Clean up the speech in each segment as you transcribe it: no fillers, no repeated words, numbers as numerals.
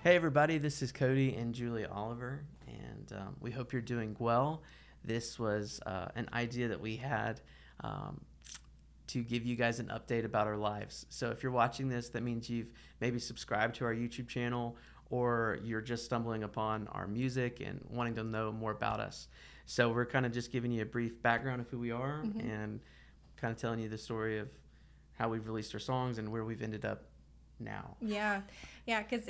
Hey everybody, this is Cody and Julia Oliver, and we hope you're doing well. This was an idea that we had to give you guys an update about our lives. So if you're watching this, that means you've maybe subscribed to our YouTube channel, or you're just stumbling upon our music and wanting to know more about us. So we're kind of just giving you a brief background of who we are and kind of telling you the story of how we've released our songs and where we've ended up now. Yeah, because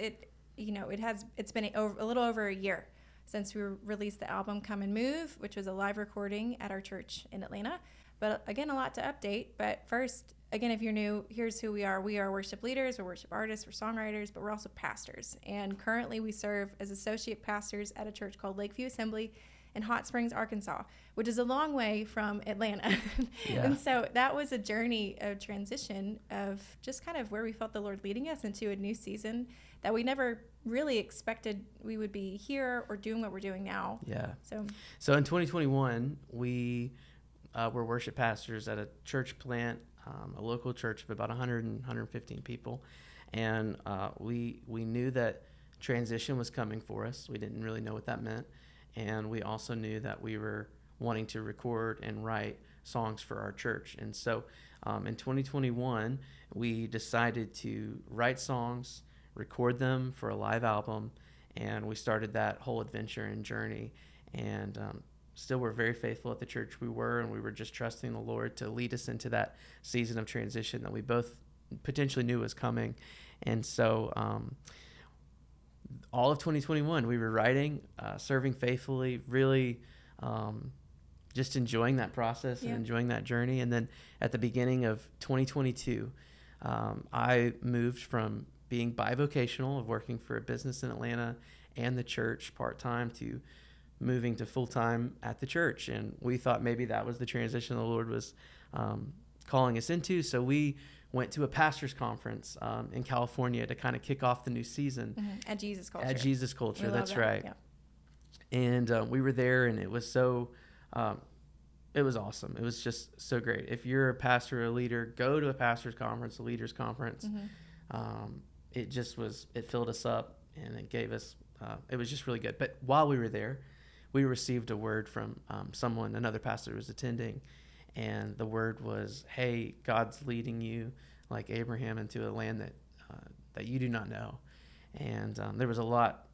it's been a little over a year since we released the album Come and Move, which was a live recording at our church in Atlanta. But again, a lot to update. But first, again, if you're new, here's who we are. We are worship leaders, we're worship artists, we're songwriters, but we're also pastors. And currently we serve as associate pastors at a church called Lakeview Assembly in Hot Springs, Arkansas, which is a long way from Atlanta. Yeah. And so that was a journey of transition of just kind of where we felt the Lord leading us into a new season that we never really expected we would be here or doing what we're doing now. Yeah. So in 2021, we were worship pastors at a church plant, a local church of about 100 and 115 people. And we knew that transition was coming for us. We didn't really know what that meant. And we also knew that we were wanting to record and write songs for our church. And so in 2021, we decided to write songs, record them for a live album, and we started that whole adventure and journey. And still we're very faithful at the church we were, and we were just trusting the Lord to lead us into that season of transition that we both potentially knew was coming. And so all of 2021 we were writing, serving faithfully, really just enjoying that process and enjoying that journey. And then at the beginning of 2022, I moved from being bivocational, of working for a business in Atlanta and the church part-time, to moving to full-time at the church. And we thought maybe that was the transition the Lord was calling us into. So we went to a pastor's conference in California to kind of kick off the new season. At Jesus Culture. At Jesus Culture, that's that. right. Yeah. And we were there, and it was so, it was awesome. It was just so great. If you're a pastor or a leader, go to a pastor's conference, a leader's conference. It just was, it filled us up, and it gave us, it was just really good. But while we were there, we received a word from another pastor who was attending. And the word was, hey, God's leading you like Abraham into a land that you do not know. And there was a lot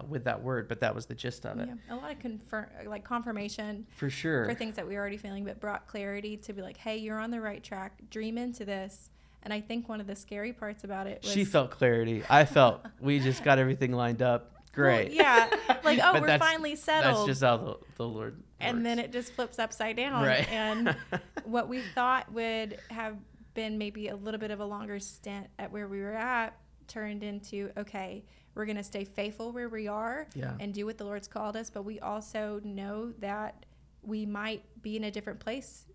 with that word, but that was the gist of it. Yeah, a lot of confirmation. For sure. For things that we were already feeling, but brought clarity to be like, hey, you're on the right track. Dream into this. And I think one of the scary parts about it was... She felt clarity. I felt we just got everything lined up. Great. Well, yeah. Like, oh, we're finally settled. That's just how the Lord works. And then it just flips upside down. Right. And what we thought would have been maybe a little bit of a longer stint at where we were at turned into, okay, we're going to stay faithful where we are and do what the Lord's called us. But we also know that we might be in a different place,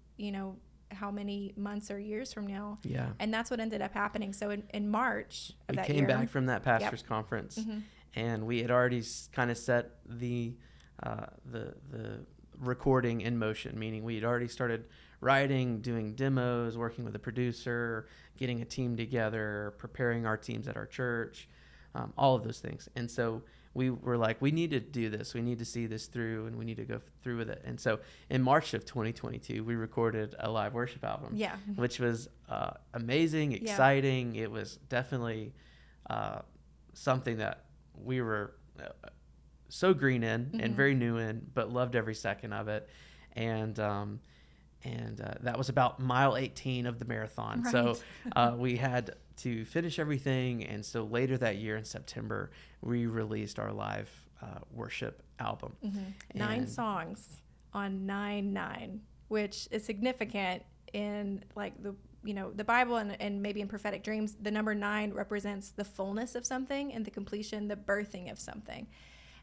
how many months or years from now. Yeah. And that's what ended up happening. So in March of that year. We came back from that pastor's conference, and we had already kind of set the recording in motion, meaning we had already started writing, doing demos, working with a producer, getting a team together, preparing our teams at our church, all of those things. And so we were like, we need to do this. We need to see this through, and we need to go through with it. And so in March of 2022, we recorded a live worship album, which was amazing, exciting. It was definitely something that we were so green in and very new in, but loved every second of it. And that was about mile 18 of the marathon. Right. So we had to finish everything. And so later that year in September, we released our live worship album. 9 songs on 9/9, which is significant in like the Bible and maybe in prophetic dreams. The number 9 represents the fullness of something and the completion, the birthing of something.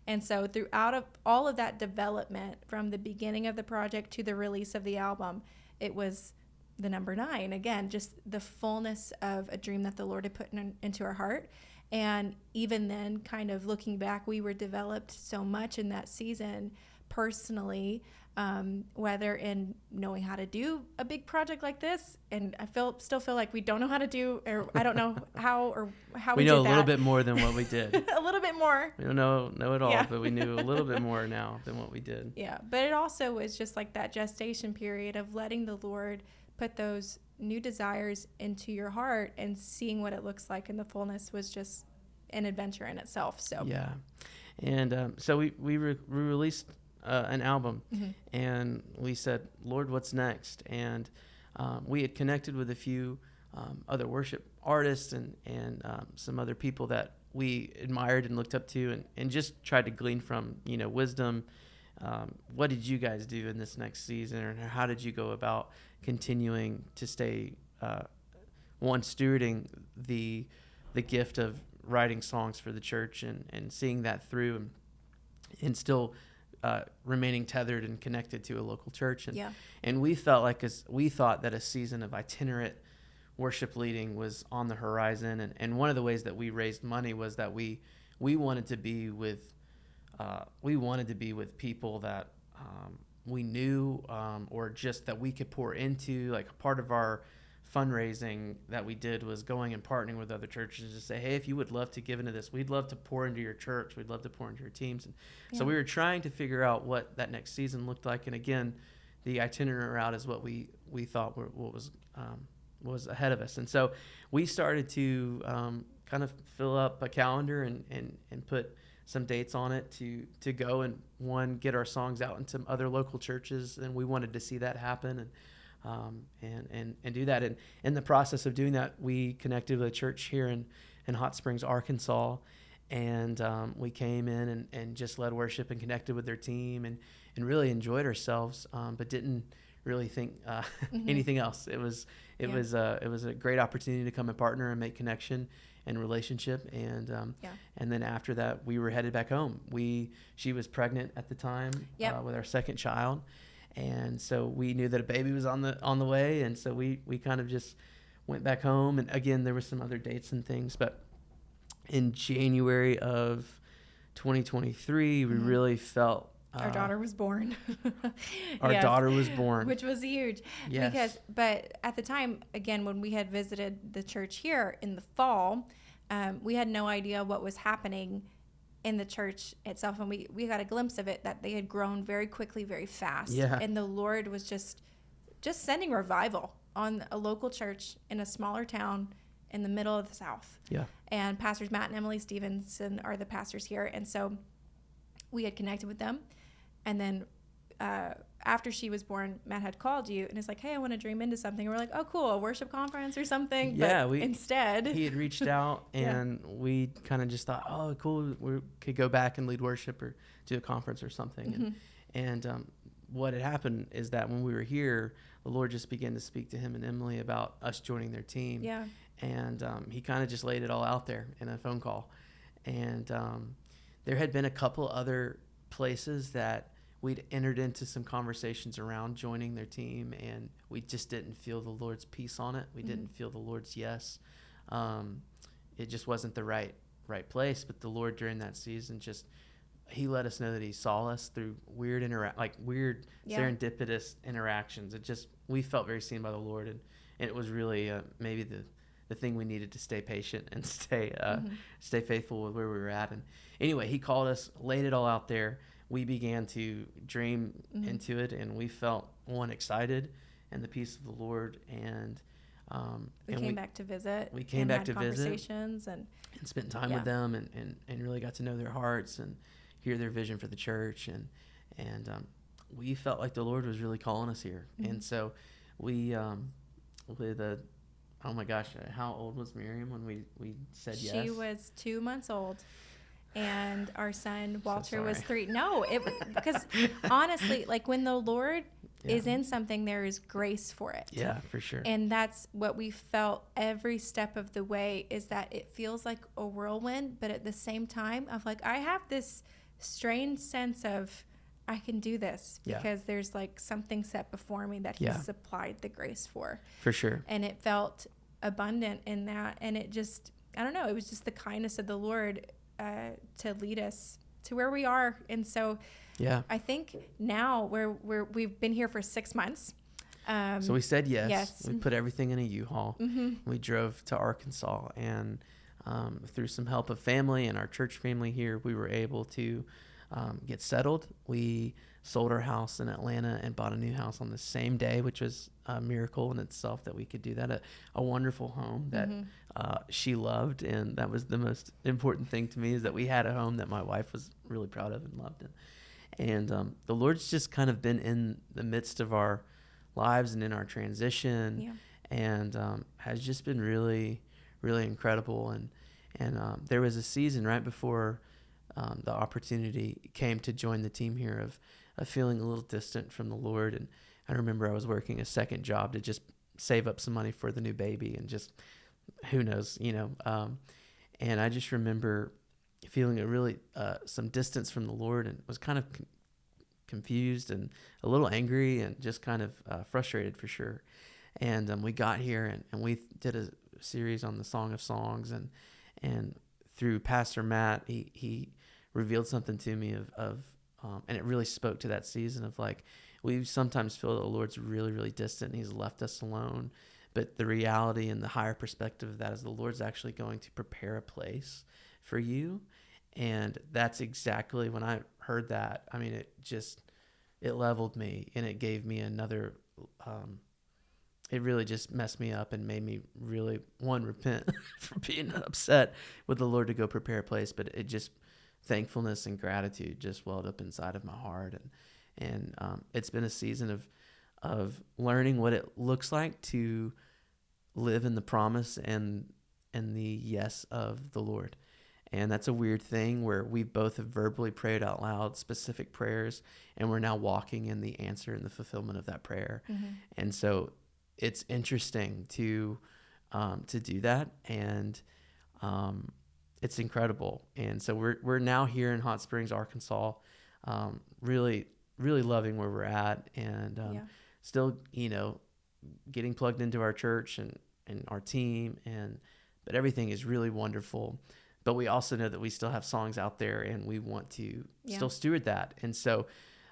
And so throughout of all of that development, from the beginning of the project to the release of the album, it was the number 9. Again, just the fullness of a dream that the Lord had put into our heart. And even then, kind of looking back, we were developed so much in that season, personally, whether in knowing how to do a big project like this, and I still feel like we don't know how to do, or I don't know how we know did a that. little bit more than what we did. A little bit more. We don't know it all, Yeah. but we knew a little bit more now than what we did. Yeah, but it also was just like that gestation period of letting the Lord put those new desires into your heart, and seeing what it looks like in the fullness was just an adventure in itself. So yeah, and so we released an album, mm-hmm. and we said, Lord, what's next? And we had connected with a few other worship artists and some other people that we admired and looked up to, and just tried to glean from wisdom. What did you guys do in this next season, or how did you go about continuing to stay stewarding the gift of writing songs for the church, and seeing that through, and still remaining tethered and connected to a local church. And we thought that a season of itinerant worship leading was on the horizon, and one of the ways that we raised money was that we wanted to be with people that we knew, or just that we could pour into. Like, part of our fundraising that we did was going and partnering with other churches to say, hey, if you would love to give into this, we'd love to pour into your church, we'd love to pour into your teams. And so we were trying to figure out what that next season looked like. And again, the itinerant route is what we thought was ahead of us. And so we started to kind of fill up a calendar and put some dates on it to go and get our songs out into other local churches. And we wanted to see that happen, and do that. And in the process of doing that, we connected with a church here in Hot Springs, Arkansas, and we came in and just led worship and connected with their team, and really enjoyed ourselves, but didn't really think anything else. It was a great opportunity to come and partner and make connection and relationship, and then after that, we were headed back home. She was pregnant at the time with our second child. And so we knew that a baby was on the way, and so we kind of just went back home. And again, there were some other dates and things, but in January of 2023, we really felt our daughter was born. Our daughter was born, which was huge. Yes. But at the time, again, when we had visited the church here in the fall, we had no idea what was happening in the church itself, and we got a glimpse of it, that they had grown very quickly, very fast. And the Lord was just sending revival on a local church in a smaller town in the middle of the South. And pastors Matt and Emily Stevenson are the pastors here, and so we had connected with them. And then after she was born, Matt had called you and it's like, hey, I want to dream into something. And we're like, oh, cool, a worship conference or something. Yeah, but instead he had reached out, and we kind of just thought, oh, cool, we could go back and lead worship or do a conference or something. And what had happened is that when we were here, the Lord just began to speak to him and Emily about us joining their team. And he kind of just laid it all out there in a phone call. And there had been a couple other places that we'd entered into some conversations around joining their team, and we just didn't feel the Lord's peace on it. We didn't feel the Lord's yes. It just wasn't the right place. But the Lord, during that season, he let us know that he saw us through weird serendipitous interactions. We felt very seen by the Lord, and it was really maybe the thing we needed to stay patient and stay faithful with where we were at. And anyway, he called us, laid it all out there. We began to dream into it, and we felt excited, and the peace of the Lord. And we came back to visit. We came back to visit conversations and spent time with them, and really got to know their hearts and hear their vision for the church. And we felt like the Lord was really calling us here. And so we oh my gosh, how old was Miriam when we said yes? She was 2 months old. And our son Walter was 3. No, because honestly, like, when the Lord is in something, there is grace for it. Yeah, for sure. And that's what we felt every step of the way, is that it feels like a whirlwind, but at the same time, of like, I have this strange sense of I can do this because there's like something set before me that He supplied the grace for. For sure. And it felt abundant in that, and it just, I don't know, it was just the kindness of the Lord to lead us to where we are. And so Yeah. I think now we've been here for 6 months. So we said yes. Yes. We put everything in a U-Haul. Mm-hmm. We drove to Arkansas, and through some help of family and our church family here, we were able to get settled. We sold our house in Atlanta and bought a new house on the same day, which was a miracle in itself that we could do that. A wonderful home that she loved, and that was the most important thing to me, is that we had a home that my wife was really proud of and loved. And the Lord's just kind of been in the midst of our lives and in our transition, and has just been really, really incredible. And there was a season right before the opportunity came to join the team here of feeling a little distant from the Lord. And I remember I was working a second job to just save up some money for the new baby, and just who knows, and I just remember feeling a really some distance from the Lord, and was kind of confused and a little angry and just kind of frustrated for sure. And we got here, and we did a series on the Song of Songs, and through Pastor Matt, he revealed something to me of and it really spoke to that season of like, we sometimes feel that the Lord's really, really distant and he's left us alone. But the reality and the higher perspective of that is the Lord's actually going to prepare a place for you. And that's exactly when I heard that. I mean, it leveled me, and it gave me another, it really just messed me up and made me really, repent for being upset with the Lord to go prepare a place. But it just, thankfulness and gratitude just welled up inside of my heart. And it's been a season of learning what it looks like to live in the promise and the yes of the Lord. And that's a weird thing where we both have verbally prayed out loud specific prayers, and we're now walking in the answer and the fulfillment of that prayer. And so it's interesting to do that, and it's incredible. And so we're now here in Hot Springs, Arkansas, really, really loving where we're at, and still, getting plugged into our church and our team, but everything is really wonderful. But we also know that we still have songs out there, and we want to still steward that. And so,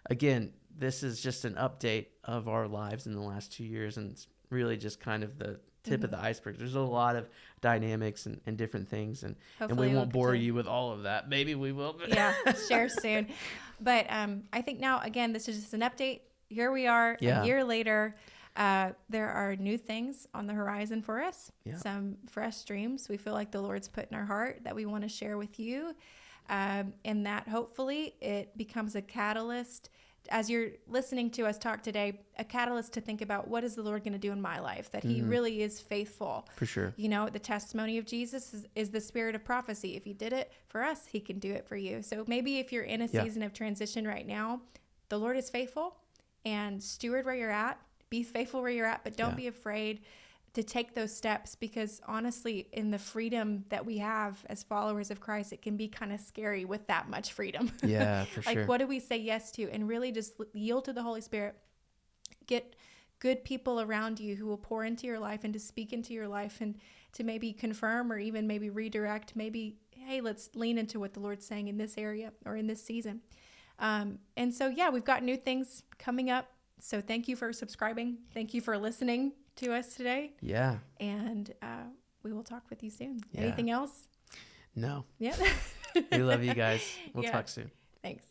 again, this is just an update of our lives in the last 2 years, and it's really just kind of the tip of the iceberg. There's a lot of dynamics and different things, and we won't bore you with all of that. Maybe we will. Share soon. But I think now, again, this is just an update. Here we are a year later. There are new things on the horizon for us, some fresh dreams we feel like the Lord's put in our heart that we want to share with you, and that hopefully it becomes a catalyst, as you're listening to us talk today, a catalyst to think about, what is the Lord going to do in my life, that he really is faithful. For sure. The testimony of Jesus is the spirit of prophecy. If he did it for us, he can do it for you. So maybe if you're in a season of transition right now, the Lord is faithful, and steward where you're at. Be faithful where you're at, but don't be afraid to take those steps, because honestly, in the freedom that we have as followers of Christ, it can be kind of scary with that much freedom. Yeah, for sure. Like, what do we say yes to? And really just yield to the Holy Spirit. Get good people around you who will pour into your life and to speak into your life, and to maybe confirm or even maybe redirect, maybe, hey, let's lean into what the Lord's saying in this area or in this season. And so, we've got new things coming up. So thank you for subscribing. Thank you for listening to us today. Yeah. And we will talk with you soon. Yeah. Anything else? No. Yeah. We love you guys. We'll talk soon. Thanks.